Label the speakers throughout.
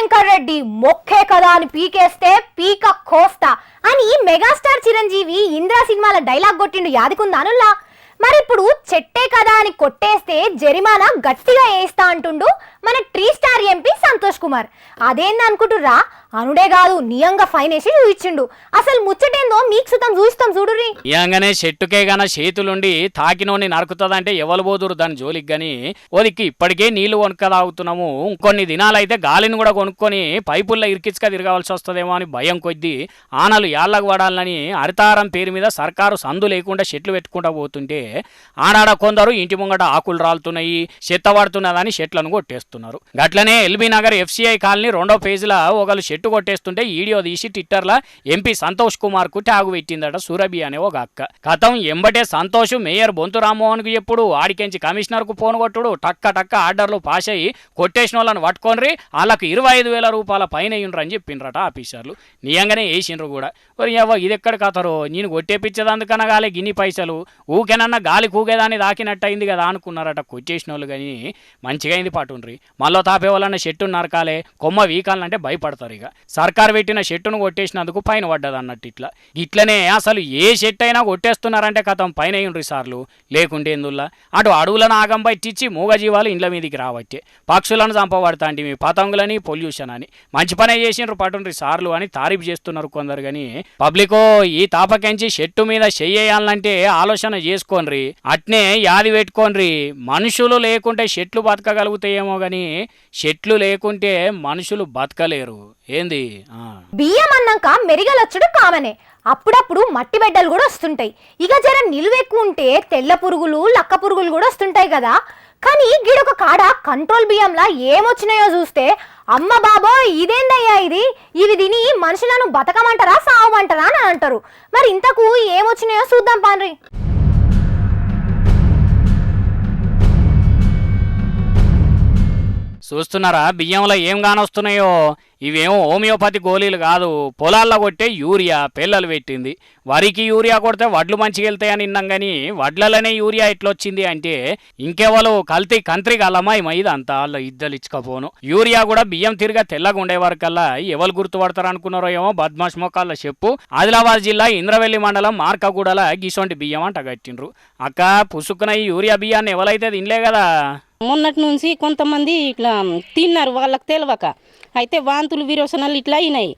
Speaker 1: వెంకటరెడ్డి మొక్కే కదా అని పీకేస్తే పీక కోస్తా అని మెగాస్టార్ చిరంజీవి ఇంద్రా సినిమాల డైలాగ్ కొట్టిండు యాదికుందానుల్లా. మరి ఇప్పుడు చెట్టే కదా అని కొట్టేస్తే జరిమానా గట్టిగా వేస్తా అంటుండు మన tree star MP Santosh Kumar. అదేంది అనుకుంటుర్రా? అనుడే కాదు నియంగా ఫైన్ వేసి చూయించిండు. అసలు ముచ్చటేందో మీకు సుతం చూస్తాం చూడుర్రి.
Speaker 2: నియంగానే చెట్టుకే గన చేతులుండి తాకినోని నరుకుతుందంటే ఎవరు పోదురు దాని జోలికి గాని ఓదిక్కి ఇప్పటికే నీళ్లు కొనుక్క తాగుతున్నాము. కొన్ని దినాలైతే గాలిని కూడా కొనుక్కొని పైపుల్లో ఇరికిచ్చుక తిరగవలసి వస్తుందేమో అని భయం కొద్దీ ఆనలు యాళ్ళకు పడాలని హరితారం పేరు మీద సర్కారు సందు లేకుండా చెట్లు పెట్టుకుంటా పోతుంటే ఆడాడ కొందరు ఇంటి ముంగట ఆకులు రాలుతున్నాయి, చెత్త పడుతున్నదని చెట్లను కొట్టేస్తున్నారు. గట్లనే ఎల్బీ నగర్ FCI కాలనీ 2వ పేజీలో ఒకళ్ళు చెట్టు కొట్టేస్తుంటే వీడియో తీసి ట్విట్టర్లో ఎంపీ సంతోష్ కుమార్ కు ట్యాగు పెట్టిందట సురభి అనే ఒక అక్క. కథం ఎంబటే సంతోష్ మేయర్ బొంతు రామ్మోహన్ కు చెప్పుడు, ఆడికెంచి కమిషనర్ కు ఫోన్ కొట్టుడు, టక్క టక్క ఆర్డర్లు పాస్ అయ్యి కొట్టేసిన వాళ్ళని పట్టుకోనరి వాళ్ళకు 25,000 రూపాయల పైన అని చెప్పిండ్రట ఆఫీసర్లు. నిజంగానే వేసిండ్రు కూడా. ఇది ఎక్కడ కథరో, నేను కొట్టేపించేదందుకనగాలే గిన్ని పైసలు ఊకెనన్నా గాలి కూగేదాన్ని దాకినట్టు అయింది కదా అనుకున్నారట కొట్టేసిన వాళ్ళు. కానీ మంచిగా అయింది పట్టుండ్రి. మళ్ళీ తాపే వాళ్ళన్న చెట్టు నరకాలే కొమ్మ వీకాలంటే భయపడతారు. ఇక సర్కారు పెట్టిన చెట్టును కొట్టేసినందుకు పైన పడ్డది అన్నట్టు. ఇట్లనే అసలు ఏ చెట్టు అయినా కొట్టేస్తున్నారంటే కథం పైన అయ్యుండ్రి సార్లు. లేకుంటే ఎందుల్లా అటు అడవులను ఆగం పట్టించి మూగజీవాలు ఇండ్ల మీదికి రావచ్చే, పక్షులను చంపబడతా అంటే మీ పతంగులని పొల్యూషన్ అని మంచి పనే చేసిండ్రు పట్టుండ్రి సార్లు అని తారీఫ్ చేస్తున్నారు కొందరు. కానీ పబ్లికో ఈ తాపకెంచి చెట్టు మీద చెయ్యాలంటే ఆలోచన చేసుకోండ్రి, అట్నే యాది పెట్టుకోండ్రి. మనుషులు లేకుంటే చెట్లు బతకగలుగుతాయేమో గాని చెట్లు లేకుంటే మనుషులు బతకలేరు. ఏంది
Speaker 1: బియ్యం అన్నాక మెరిగలొచ్చుడు కామనే. అప్పుడప్పుడు మట్టి బిడ్డలు కూడా వస్తుంటాయి. ఇక జర నిలువెక్కువ ఉంటే తెల్ల పురుగులు లక్క పురుగులు కూడా వస్తుంటాయి కదా. కానీ గిడొక కాడ కంట్రోల్ బియ్యంలా ఏమొచ్చినాయో చూస్తే అమ్మ బాబో ఇదేందయ్యా ఇవి తిని మనుషులను బతకమంటారా సావమంటారా అని అంటారు. మరి ఇంతకు ఏమొచ్చినాయో చూద్దాం పాన్రి.
Speaker 2: చూస్తున్నారా బియ్యంలో ఏం కానొస్తున్నాయో? ఇవేమో హోమియోపతి గోళీలు కాదు, పొలాల్లో కొట్టే యూరియా పిల్లలు పెట్టింది. వరికి యూరియా కొడితే వడ్లు మంచిగా వెళ్తాయని విన్నాం. కానీ వడ్లలోనే యూరియా ఎట్లొచ్చింది అంటే ఇంకెవరు కల్తీ కంత్రి కలమా ఇదంతా వాళ్ళ ఇద్దరు ఇచ్చుకపోను. యూరియా కూడా బియ్యం తిరిగా తెల్లగా ఉండే వరకల్లా ఎవరు గుర్తుపడతారు అనుకున్నారో ఏమో బద్మాష్ మొక్కల్లో చెప్పు. ఆదిలాబాద్ జిల్లా ఇంద్రవెల్లి మండలం మార్కగూడల గిసొంటి బియ్యం అంట కట్టిండ్రు. అక్క పుసుకున్న ఈ యూరియా బియ్యాన్ని ఎవరైతే తినలే కదా.
Speaker 3: మొన్నటి నుంచి కొంతమంది ఇట్లా తిన్నారు, వాళ్ళకి తెలియక అయితే వాంతులు విరోచనాలు ఇట్లా అయినాయి.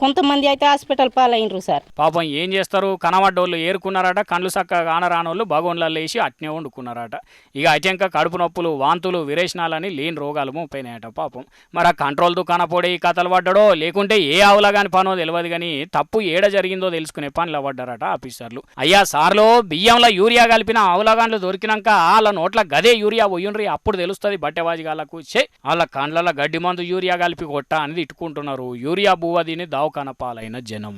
Speaker 3: కొంతమంది అయితే హాస్పిటల్ పాలైనరు సార్.
Speaker 2: పాపం ఏం చేస్తారు, కనబడ్డోళ్ళు ఏరుకున్నారట, కళ్ళు చక్కగా కానరానోళ్ళు భగోన్లలో వేసి అట్నే వండుకున్నారట. ఇక అటెంక కడుపు నొప్పులు వాంతులు విరేచనాలని లేని రోగాలు మోపైనాయట పాపం. మరి ఆ కంట్రోల్తో కనపడే ఈ కథలు పడ్డాడో లేకుంటే ఏ ఆవులా కాని పనో తెలియదు. కానీ తప్పు ఏడ జరిగిందో తెలుసుకునే పనిలో పడ్డారట ఆఫీసర్లు. అయ్యా సార్లో బియ్యంలో యూరియా కలిపిన ఆవులగాండ్లు దొరికినాక వాళ్ళ నోట్ల గదే యూరియా పోయుండ్రి, అప్పుడు తెలుస్తుంది బట్టెవాజిగాళ్ళకు. వాళ్ళ కండ్ల గడ్డి మందు యూరియా కలిపి కొట్ట అని తిట్టుకుంటున్నారు. యూరియా బువ్వ దీని కనపాలైన జనం.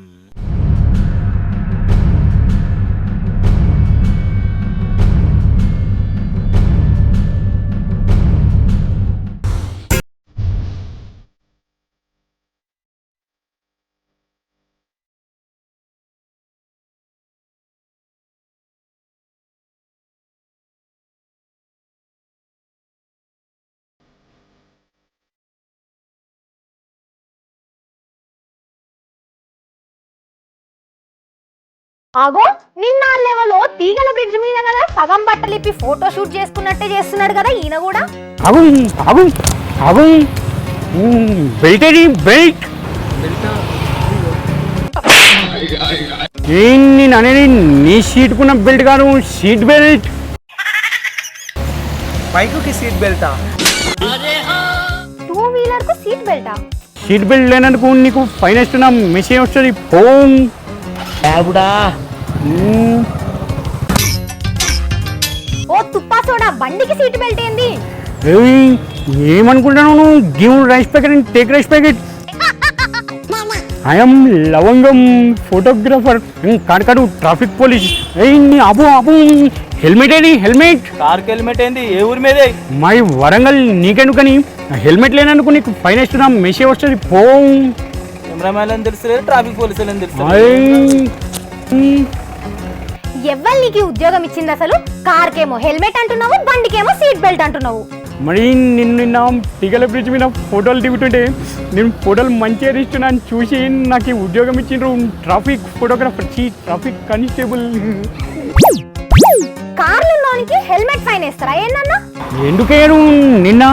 Speaker 1: ఆగో నిన్న లెవెల్లో తీగల బ్రిడ్జ్ మీద కదా సగం బట్టలు ఇప్పి ఫోటో షూట్ చేసుకున్నట్టే చేస్తున్నాడు కదా ఈయన కూడా.
Speaker 4: అనేది నీ సీట్కున్న బెల్ట్ కాదు, సీట్ బెల్ట్.
Speaker 5: బైకుకి సీట్ బెల్టా?
Speaker 1: 2 వీలర్ కు సీట్ బెల్టా?
Speaker 4: సీట్ బెల్ట్ లేనందుకు నీకు ఫైన్ ఇస్తున్నా మెసేజ్ వస్తుంది. ఫోన్
Speaker 1: ఓ తుప్పా సోడా బండికి సీట్ బెల్ట్ ఏంది?
Speaker 4: ఏమనుకుంటాను నువ్వు? Give rise packet and take rice packet. I'm లవంగం ఫోటోగ్రాఫర్ కాడు traffic police. Abu Abu helmet ఏది? హెల్మెట్
Speaker 5: కార్కి హెల్మెట్ ఏంది? ఏ ఊరి మీదే?
Speaker 4: మై వరంగల్. నీకెందుకని హెల్మెట్ లేనందుకు నీకు ఫైన్ ఇస్తున్నా మెసేజ్ వస్తుంది. ఫోన్
Speaker 5: కెమెరామెన్ తెలుసు, ట్రాఫిక్ పోలీసులు తెలుసు.
Speaker 1: ఎవ్వరు నీకు ఉద్యోగం ఇచ్చింది అసలు? కార్కేమో హెల్మెట్ అంటున్నావు, బండికేమో సీట్ బెల్ట్ అంటున్నావు.
Speaker 4: మరి నిన్న టిగల బ్రిడ్జ్ మీద ఫోటోలు దిగుతుంటే నేను ఫోటోలు మంచిగా తీస్తున్నాను చూసి నాకు ఈ ఉద్యోగం ఇచ్చిండ్రు ట్రాఫిక్ ఫోటోగ్రాఫర్ ట్రాఫిక్ కానిస్టేబుల్.
Speaker 1: కార్లలోనికి హెల్మెట్ ఫైన్ వేస్తారా ఏందన్నా?
Speaker 4: ఎందుకేరు నిన్న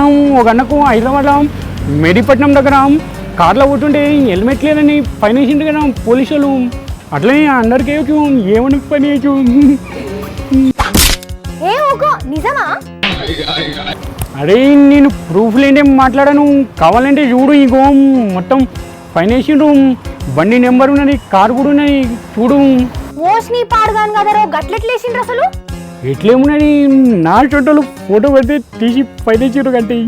Speaker 4: ఒక అన్నకు హైదరాబాద్లో మెడిపట్నం దగ్గర కార్లో పోతుంటే హెల్మెట్ లేదని ఫైన్ వేసిండు కదా పోలీసులు. అట్లనే అందరికీ ఏమని పని చేయొచ్చు.
Speaker 1: ఏ ఓకో నిజమా?
Speaker 4: అరే నేను ప్రూఫ్ లేని మాట్లాడాను, కావాలంటే చూడు ఇగో మొత్తం ఫైన్ వేసిండ్రు, బండి నెంబర్ ఉన్నది, కారు కూడా ఉన్నది చూడు.
Speaker 1: ఓష్ని పాడుగాను కదరో గట్లెట్లేసిండ్రు అసలు?
Speaker 4: ఎట్లేమున్నది నా చోటలు ఫోటో పెడితే తీసి ఫైన్ వేసిండ్రు కంటే.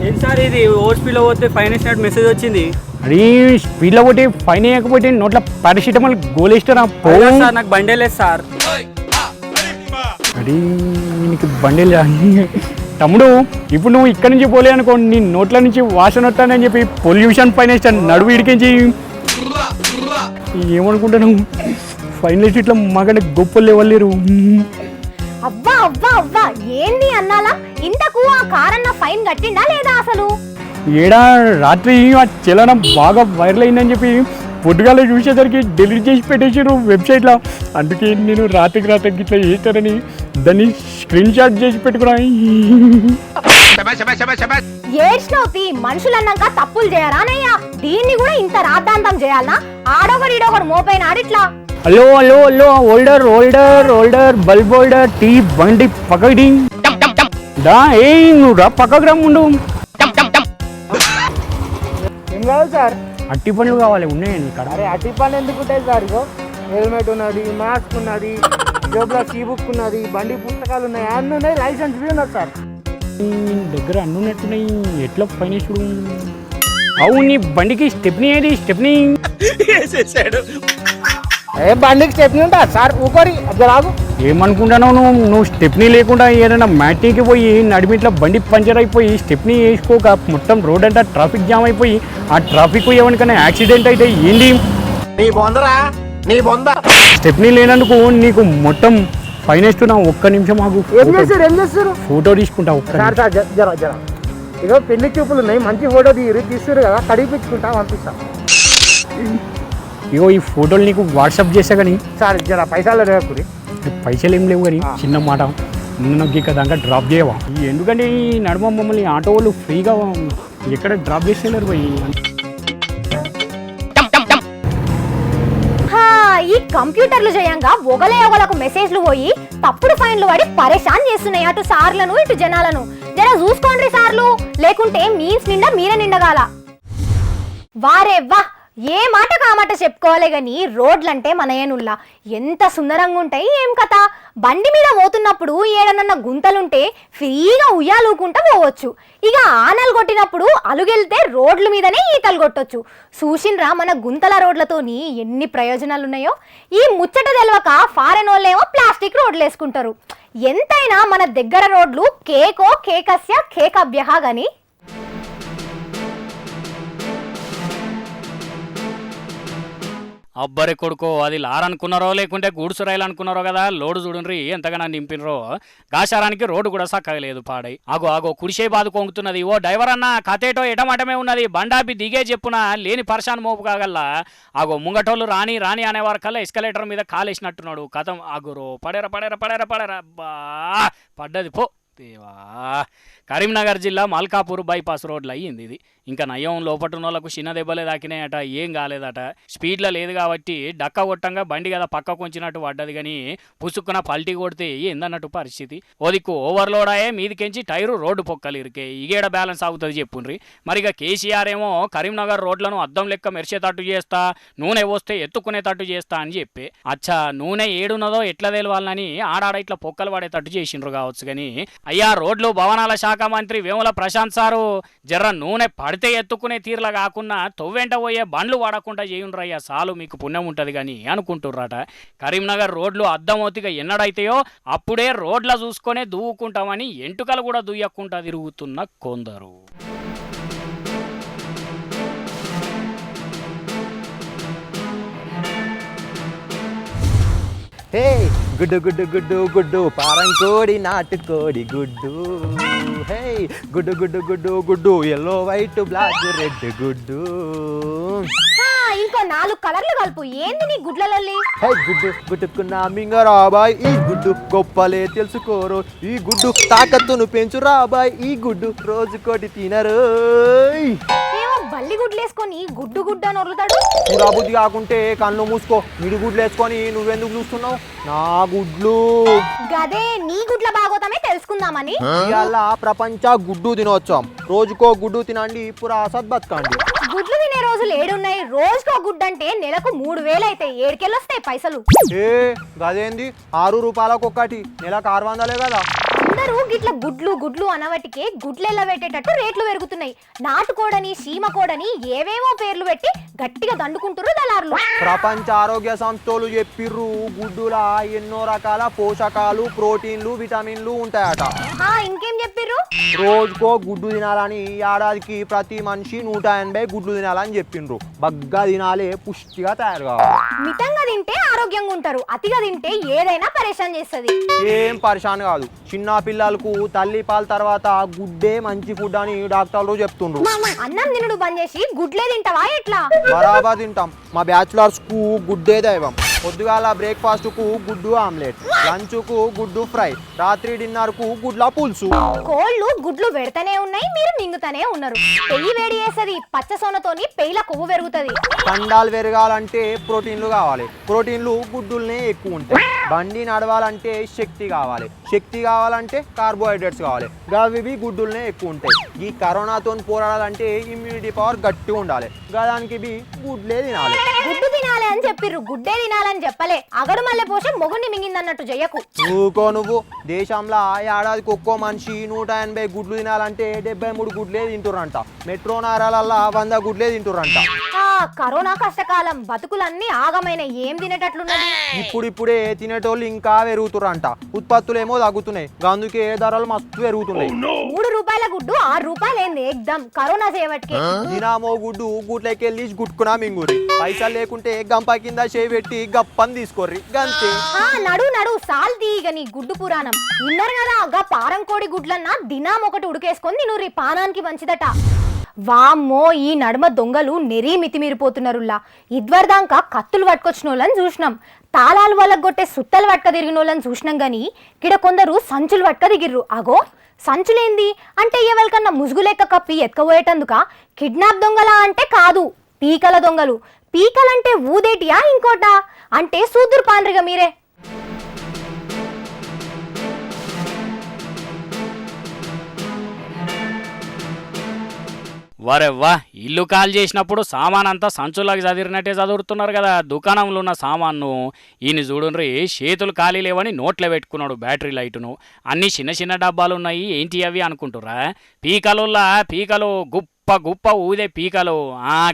Speaker 5: ఏం సార్ ఇది ఓస్పీలో పోతే ఫైన్ వేసినట్టు మెసేజ్ వచ్చింది.
Speaker 4: అరే స్పీడ్లో పోతే ఫైన్ వేయకపోతే నోట్ల పారాసిటమాల్ గోలేస్తారా పో.
Speaker 5: సార్ నాకు బండే లేదు సార్.
Speaker 4: అరే నీకు బండి తమ్ముడు, ఇప్పుడు నువ్వు ఇక్కడి నుంచి పోలే అనుకో, నీ నోట్ల నుంచి వాసన వస్తానని చెప్పి పొల్యూషన్ ఫైన్ వేస్తాను నడువు ఇడికించి. ఏమనుకుంటాను ఫైన్ వేసి ఇట్లా మాకంటే గొప్పలు లేవలేరు.
Speaker 1: అవ్వా అవ్వా అవ్వా ఏంది అన్నాలా? ఇంతకు ఆ కారన్న ఫైన్ కట్టిండా లేదా అసలు?
Speaker 4: ఏడా రాత్రి ఆ చలనం బాగా వైరల్ అయిందని చెప్పి పొద్దుగాల చూసేసరికి డిలీట్ చేసి పెట్టేసారు వెబ్సైట్లో. అందుకే నేను రాత్రికి ఇట్లా చేస్తారని దాన్ని స్క్రీన్ షాట్ చేసి పెట్టుకున్నా.
Speaker 1: ఏడ్చినవుతి మనుషులన్నాక తప్పులు చేయరానయ్యా? దీన్ని కూడా ఇంత రాద్ధాంతం చేయాలనా? ఆడొకడు ఈడొకడు మోపైన ఆడిట్లా.
Speaker 4: Hello hello hello holder holder holder bulb holder tea బండి పక్కకి దా. ఏ నువ్వు రా పక్కకు రమ్ముండు.
Speaker 5: ఏం కావాలి సార్?
Speaker 4: అట్టి పనులు కావాలి ఉన్నాయండి ఇక్కడ.
Speaker 5: అరే అట్టి పని ఎందుకు ఉంటాయి సార్? ఇగో హెల్మెట్ ఉన్నది, మాస్క్ ఉన్నది, జోబులో కీ బుక్ ఉన్నది, బండి పుస్తకాలు ఉన్నాయి, అన్నీ ఉన్నాయి, లైసెన్స్ కూడా ఉన్నది సార్.
Speaker 4: దగ్గర అన్ని ఉన్నట్టున్నాయి, ఎట్లా ఫైన్ చూడు. అవును నీ బండికి స్టెప్నీ ఏది? స్టెప్నీ
Speaker 5: ఏ బండికి స్టెప్నీ ఉంటా సార్? ఊకోరి అది రాదు.
Speaker 4: ఏమనుకుంటానో నువ్వు స్టెప్నీ లేకుండా ఏదైనా మ్యాటీకి పోయి నడిమిట్లా బండి పంచర్ అయిపోయి స్టెప్నీ వేసుకోక మొత్తం రోడ్ అంతా ట్రాఫిక్ జామ్ అయిపోయి ఆ ట్రాఫిక్ ఎవరికైనా యాక్సిడెంట్ అయితే ఏంది? స్టెప్నీ లేనందుకు నీకు మొత్తం ఫైన్ వేస్తున్నా. ఒక్క నిమిషం ఆగు,
Speaker 5: ఏం చేస్తారు?
Speaker 4: ఫోటో తీసుకుంటా ఒక్క
Speaker 5: సార్ సార్ జర ఇగో పెళ్లి చూపులు ఉన్నాయి, మంచి ఫోటో తీస్తారు కదా, కడిపించుకుంటా పంపిస్తా.
Speaker 4: ఇగో ఈ ఫోటోలు నీకు వాట్సాప్ చేసా కానీ
Speaker 5: సార్ జర పైసలు రేపురి.
Speaker 4: పైసలు ఏం లేవు కానీ చిన్న మాట, నాకు ఇక దాకా డ్రాప్ చేయవా? ఎందుకంటే ఈ నడుమ మమ్మల్ని ఆటో వాళ్ళు ఫ్రీగా ఎక్కడ డ్రాప్ చేసేలేరు పోయి.
Speaker 1: ఈ కంప్యూటర్లు చేయంగా ఒకలకు మెసేజ్లు పోయి తప్పుడు ఫైన్లు పడి పరేషాన్ చేస్తున్నాయి అటు సార్లను ఇటు జనాలను. జర చూసుకోండి సార్లు, లేకుంటే మీన్స్ నిండా మీరే నిండగాల. వారే వా, ఏ మాట కామాట చెప్పుకోవాలి గాని రోడ్లంటే మన ఏనుల్లా ఎంత సుందరంగా ఉంటాయి. ఏం కథ, బండి మీద పోతున్నప్పుడు ఏడనన్న గుంతలుంటే ఫ్రీగా ఉయ్యాలూకుంటా పోవచ్చు. ఇక ఆనలు కొట్టినప్పుడు అలుగెళ్తే రోడ్ల మీదనే ఈతలు కొట్టొచ్చు. చూసిండ్రా మన గుంతల రోడ్లతోని ఎన్ని ప్రయోజనాలు ఉన్నాయో. ఈ ముచ్చట తెలవక ఫారెన్ వాళ్ళేమో ప్లాస్టిక్ రోడ్లు వేసుకుంటారు. ఎంతైనా మన దగ్గర రోడ్లు కేకో కేకస్య కేకభ్యహ గాని.
Speaker 2: అబ్బరి కొడుకో, అది లారనుకున్నారో లేకుంటే గూడ్సు రైలు అనుకున్నారో కదా. లోడు చూడండి ఎంతగానో నింపినరో. గాశారానికి రోడ్డు కూడా సక్కగలేదు, పాడై. ఆగో కుడిసే బాధ కొంగుతున్నది. ఓ డ్రైవర్ అన్న కథేటో ఎటమటమే ఉన్నది, బండాపి దిగే చెప్పున లేని పర్షాన్ మోపు కాగల్లా. ముంగటోళ్ళు రాని అనేవారు కల్లా ఎస్కలేటర్ మీద కాలేసినట్టున్నాడు. కథం ఆగురో పడేరా అబ్బా పడ్డది పో దేవా. కరీంనగర్ జిల్లా మల్కాపూర్ బైపాస్ రోడ్లు అయ్యింది ఇది. ఇంకా నయం లోపటున్న వాళ్ళకు చిన్న దెబ్బలే దాకినాయట, ఏం కాలేదట. స్పీడ్లో లేదు కాబట్టి డక్క కొట్టంగా బండి కదా పక్క కొంచినట్టు పడ్డది కానీ పుసుక్కున పల్టీ కొడితే ఏందన్నట్టు పరిస్థితి. ఓదిక్కు ఓవర్లోడ్ అయ్యే మీదికెంచి టైరు రోడ్డు పొక్కలు ఇరికే. ఇగేడ బ్యాలెన్స్ అవుతుంది చెప్పుండ్రి. మరిగా కేసీఆర్ ఏమో కరీంనగర్ రోడ్లను అద్దం లెక్క మెరిసేటట్టు చేస్తా, నూనె వస్తే ఎత్తుకునేటట్టు చేస్తా అని చెప్పి. అచ్చా నూనె ఏడున్నదో ఎట్లా తెలవాలని ఆడాడ ఇట్లా పొక్కలు పడేటట్టు చేసిండ్రు కావచ్చు. కానీ అయ్యా రోడ్లు భవనాల శాఖ మంత్రి వేముల ప్రశాంత్ సారు జర్ర నూనె పడితే ఎత్తుకునే తీర్లా కాకుండా తొవ్వెంట పోయే బండ్లు వాడకుండా చేయుండ్రయ్యా, చాలు మీకు పుణ్యం ఉంటుంది కానీ అనుకుంటుర్రట. కరీంనగర్ రోడ్లు అద్దమోతిగా ఎన్నడైతాయో అప్పుడే రోడ్ల చూసుకొనే దువ్వుకుంటామని ఎంటుకలు కూడా దుయ్యకుండా తిరుగుతున్న కొందరు.
Speaker 5: Hey!
Speaker 6: గుడ్డు గుడ్డు గుడ్డు గుడ్డు పారంకోడి నాటుకోడి గుడ్డు హే గుడ్డు గుడ్డు గుడ్డు గుడ్డు ఎల్లో వైట్ బ్లాక్ రెడ్ గుడ్డు
Speaker 1: ఇంకో 4 కలర్లు కలుపు. ఏంది నీ గుడ్లలల్లి?
Speaker 6: హే గుడ్డు గుడ్డుకున్నా మింగరాబాయ్ ఈ గుడ్డు గొప్పలే తెలుసుకోరు ఈ గుడ్డు తాకత్తును పెంచు రాబాయ్ ఈ గుడ్డు రోజుకోటి తినరు
Speaker 1: ఏమో బల్లి గుడ్లేసుకొని గుడ్డు గుడ్డు అని వదులుతాడు.
Speaker 6: చూడబుద్ధి కాకుంటే కళ్ళు మూసుకో మిడి గుడ్లు వేసుకొని నువ్వెందుకు చూస్తున్నావు నా గుడ్లు
Speaker 1: గదే నీ గుడ్ల బాగోతమే తెలుసుకుందామని.
Speaker 6: ఇవాళ ప్రపంచ గుడ్డు దినోత్సవం రోజుకో గుడ్డు తినండి పురాసత్ బతకండి.
Speaker 1: గుడ్లు తినే రోజులు ఏడున్నాయి? రోజుకో గుడ్డు అంటే నెలకు 3000 అయితే ఏడుకెళ్ళొస్తాయి పైసలు.
Speaker 6: ఏ గదేంది 6 రూపాయలకు ఒక్కటి నెలకు 600 కదా.
Speaker 1: అందరూ గిట్ల గుడ్లు గుడ్లు అనవటికే గుడ్లెల్ల పెట్టేటట్టు రేట్లు పెరుగుతున్నాయి. నాటుకోడని సీమకోడని ఏవేమో పేర్లు పెట్టి గట్టిగా దండుకుంటారు దళారులు.
Speaker 6: ప్రపంచ ఆరోగ్య సంస్థలు చెప్పిర్రు గుడ్డులా ఎన్నో రకాల పోషకాలు ప్రోటీన్లు విటమిన్లు ఉంటాయట.
Speaker 1: ఇంకేం చెప్పిర్రు?
Speaker 6: రోజుకో గుడ్డు తినాలని ఏడాదికి ప్రతి మనిషి 180 గుడ్లు తినాలని చెప్పిండ్రు. బగ్గా తినాలే పుష్టిగా తయారు కావాలి.
Speaker 1: మితంగా తింటే ఆరోగ్యంగా ఉంటారు, అతిగా తింటే ఏదైనా పరేషాన్ చేస్తుంది.
Speaker 6: ఏం పరిశాన్ కాదు. చిన్న పిల్లలకు తల్లి పాల తర్వాత గుడ్డే మంచి ఫుడ్ అని డాక్టర్లు చెప్తుండ్రు.
Speaker 1: అన్నం తినడు బంద్ చేసి గుడ్లే తింటావా ఎట్లా?
Speaker 6: బరాబర్ తింటాం. మా బ్యాచులర్స్ కు గుడ్డే దైవం. పొద్దుగాల బ్రేక్ఫాస్ట్ కు గుడ్డు ఆమ్లెట్, లంచ్ కు గుడ్డు ఫ్రై, రాత్రి డిన్నర్ కు గుడ్ల పులుసు.
Speaker 1: కోళ్ళు గుడ్లు పెడతానే ఉన్నాయి, మీరు మింగుతానే ఉన్నారు. పెయ్యి వేడి చేస్తుంది, పచ్చ సోనతోని పెయ్యిల కొవ్వు పెరుగుతుంది.
Speaker 6: కండాలు పెరగాలంటే ప్రోటీన్లు కావాలి. ప్రోటీన్లు గుడ్డుల్నే ఎక్కువ ఉంటాయి. బండి నడవాలంటే శక్తి కావాలి. శక్తి కావాలంటే కార్బోహైడ్రేట్స్ కావాలి. గవి గుడ్డుల్నే ఎక్కువ ఉంటాయి. ఈ కరోనాతో పోరాడాలంటే ఇమ్యూనిటీ పవర్ గట్టిగా ఉండాలి. గదానికి గుడ్లే తినాలి.
Speaker 1: గుడ్డు తినాలి అని చెప్పిర్రు, గుడ్డే తినాలని చెప్పలే. అగడు మల్లె పోసి మొగుడిని మింగిందన్నట్టు చెయ్యకు.
Speaker 6: ఊకో నువ్వు. దేశంలో ఏడాదికి ఒక్కో మనిషి 180 గుడ్లు తినాలంటే 73 గుడ్లే తింటురంట. మెట్రో నగరాలల్లా 100 గుడ్లే తింటురంట.
Speaker 1: కరోనా కష్టకాలం, బతుకులన్నీ ఆగమైన ఏం తినేటట్లున్నది.
Speaker 6: ఇప్పుడిప్పుడే తినేటోళ్ళు ఇంకా పెరుగుతురంట. ఉత్పత్తులేమో తగ్గుతున్నాయి, అందుకే ధరలు మస్తు పెరుగుతున్నాయి.
Speaker 1: 3 రూపాయల గుడ్డు 6 రూపాయలేంది ఎగ్దమ్ కరోనా చేయబట్టికి.
Speaker 6: దినామో గుడ్డు గుడ్లకెళ్ళి గుట్టుకున్నా మింగురి. పైసలు లేకుంటే గంప కింద చేయి పెట్టి గప్పని తీసుకోర్రి గంతే.
Speaker 1: నడు నడు సాల్ తీగ నీ గుడ్డు పురాణం. విన్నారు కదా, గా పారంకోడి గుడ్లన్నా దినాం ఒకటి ఉడికేసుకొని తినుర్రి, పానానికి మంచిదట. వామ్మో, ఈ నడుమ దొంగలు నెరీ మితిమీరిపోతున్నారులా. ఇద్వరదాకా కత్తులు పట్టుకొచ్చిన వాళ్ళని చూసినాం, తాళాలు వాళ్ళకు కొట్టే సుత్తలు పట్టుక తిరిగిన వాళ్ళని చూసినాం. గాని కిడ కొందరు సంచులు పట్టుక దిగిర్రు. అగో సంచులేంది అంటే ఎవరికన్నా ముసుగు లెక్క కప్పి ఎత్తుకపోయేటందుక? కిడ్నాప్ దొంగలా అంటే కాదు, పీకల దొంగలు. పీకలంటే ఊదేటియా ఇంకోటా అంటే సూదురు పాండ్రిగా మీరే.
Speaker 2: వరెవ్వా, ఇల్లు కాల్ చేసినప్పుడు సామాన్ అంతా సంచులకు చదిరినట్టే చదువుతున్నారు కదా. దుకాణంలో ఉన్న సామాన్ను ఈయన చూడుండ్రి, చేతులు ఖాళీ లేవని నోట్లో పెట్టుకున్నాడు బ్యాటరీ లైటును. అన్ని చిన్న చిన్న డబ్బాలు ఉన్నాయి, ఏంటి అవి అనుకుంటురా? పీకలుల్లా పీకలు గుప్ప ఊదే పీకలు.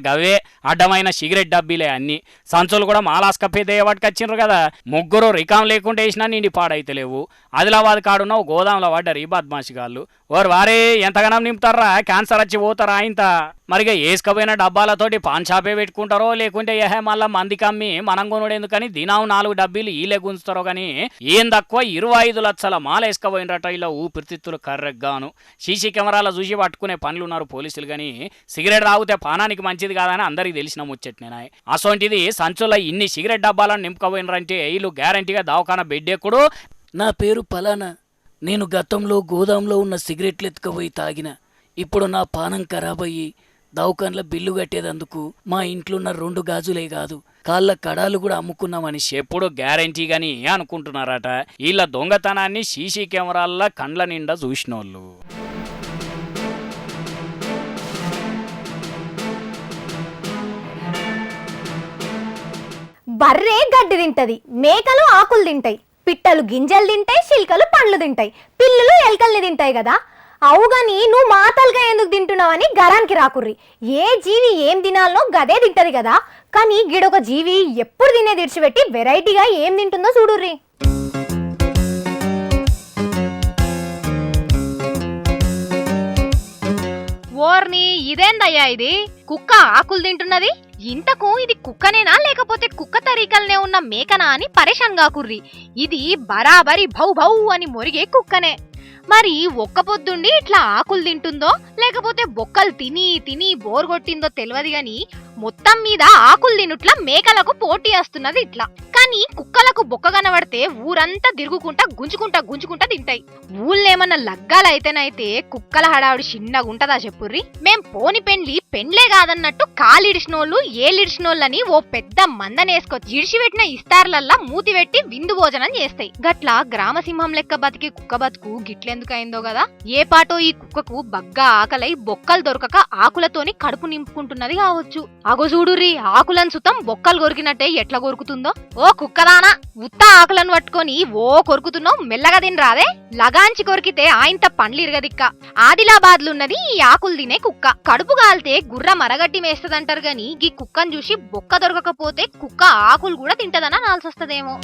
Speaker 2: గవే అడ్డమైన సిగరెట్ డబ్బీలే అన్ని. సంచులు కూడా మాలాస్కప్పే దేవట్టుకొచ్చిండ్రు కదా. ముగ్గురు రికాం లేకుండా వేసినా నిండి పాడైతలేవు. ఆదిలాబాద్ కాడున్న గోదాంలో పడ్డారు ఈ బద్మాషిగాళ్ళు. ఓరు వారే ఎంతగానం నింపుతారా, క్యాన్సర్ వచ్చి పోతారా ఇంత. మరిగా వేసుకపోయిన డబ్బాలతోటి పాన్ షాపే పెట్టుకుంటారో, లేకుంటే మళ్ళా మందికి అమ్మి మనం కొనుడు ఎందుకని దినం 4 డబ్బీలు ఈలే గుంచుతారో. కానీ ఏం తక్కువ 25 లక్షల మాల వేసుకపోయినట. ఇలా ఊపిరితిత్తులు కర్రెగ్గాను. సీసీ కెమెరాలో చూసి పట్టుకునే పనులున్నారు పోలీసులు. కానీ సిగరెట్ తాగితే పానానికి మంచిది కాదని అందరికి తెలిసిన ముచ్చట్నేనా. అసోంటిది సంచుల్లో ఇన్ని సిగరెట్ డబ్బాలను నింపుకపోయినారంటే వీళ్ళు గ్యారంటీగా దవాఖానా బెడ్ ఎక్కుడు.
Speaker 7: నా పేరు పలానా, నేను గతంలో గోదాంలో ఉన్న సిగరెట్లు ఎత్తుకుపోయి తాగిన. ఇప్పుడు నా పానం ఖరాబ్ అయ్యి దవాఖాన్లో బిల్లు కట్టేదందుకు మా ఇంట్లో ఉన్న 2 గాజులే కాదు, కాళ్ళ కడాలు కూడా అమ్ముకున్నామని
Speaker 2: ఎప్పుడు గ్యారంటీగాని అనుకుంటున్నారట. వీళ్ళ దొంగతనాన్ని సీసీ కెమెరాల్లో కండ్ల నిండా చూసినోళ్ళు.
Speaker 1: బర్రె గడ్డి తింటది, మేకలు ఆకులు తింటాయి, పిట్టలు గింజలు తింటాయి, చిలుకలు పండ్లు తింటాయి, పిల్లులు ఎలుకల్ని తింటాయి కదా. అవుగాని నువ్వు మాతలుగా ఎందుకు తింటున్నావని గరానికి రాకుర్రి. ఏ జీవి ఏం తినాలనో గదే తింటది కదా. కానీ గిడొక జీవి ఎప్పుడు తినేది ఇడిచిపెట్టి వెరైటీగా ఏం తింటుందో చూడుర్రి.
Speaker 8: ఓర్ని ఇదేందయ్యా ఇది? కుక్క ఆకులు తింటున్నది,
Speaker 1: ఇంతకు ఇది కుక్కనేనా లేకపోతే కుక్క తరీకల్నే ఉన్న మేకనా అని పరేషాన్ గాకుర్రి. ఇది బరాబరి భౌ భౌ అని మొరిగే కుక్కనే. మరి ఒక్క పొద్దుండి ఇట్లా ఆకులు తింటుందో లేకపోతే బొక్కలు తిని తిని బోర్ కొట్టిందో తెలియదు గాని మొత్తం మీద ఆకులు తినుట్లా మేకలకు పోటీ వస్తున్నది ఇట్లా. కానీ కుక్కలకు బొక్క కనబడితే ఊరంతా తిరుగుకుంటా గుంజుకుంటా తింటాయి. ఊళ్ళేమన్నా లగ్గాలైతేనైతే కుక్కల హడావుడి చిన్నగా ఉంటదా చెప్పుర్రి. మేం పోని పెండ్లే కాదన్నట్టు కాలిడిసినోళ్ళు ఏలిడిసినోళ్ళని ఓ పెద్ద మందనేసుకొచ్చి ఇడిచిపెట్టిన ఇస్తార్లల్లా మూతి పెట్టి విందు భోజనం చేస్తాయి. గట్లా గ్రామసింహం లెక్క బతికే కుక్క బతుకు గిట్లెందుకైందో గదా. ఏ పాటో ఈ కుక్కకు బగ్గా ఆకలై బొక్కలు దొరకక ఆకులతోని కడుపు నింపుకుంటున్నది కావచ్చు. అగో చూడుర్రి, ఆకులను సుతం బొక్కలు కొరికినట్టే ఎట్లా కొరుకుతుందో. ఓ కుక్కదానా, ఉత్త ఆకులను పట్టుకొని ఓ కొరుకుతున్నావు, మెల్లగా తిని రాదే. లగాంచి కొరికితే ఆయంత పండ్లు ఇరగదిక్క. ఆదిలాబాద్లున్నది ఈ ఆకులు తినే కుక్క. కడుపు గాలితే గుర్ర మరగట్టి మేస్తదంటారు గాని ఈ కుక్కను చూసి బొక్క దొరకకపోతే కుక్క ఆకులు కూడా తింటదనా నాల్సొస్తదేమో.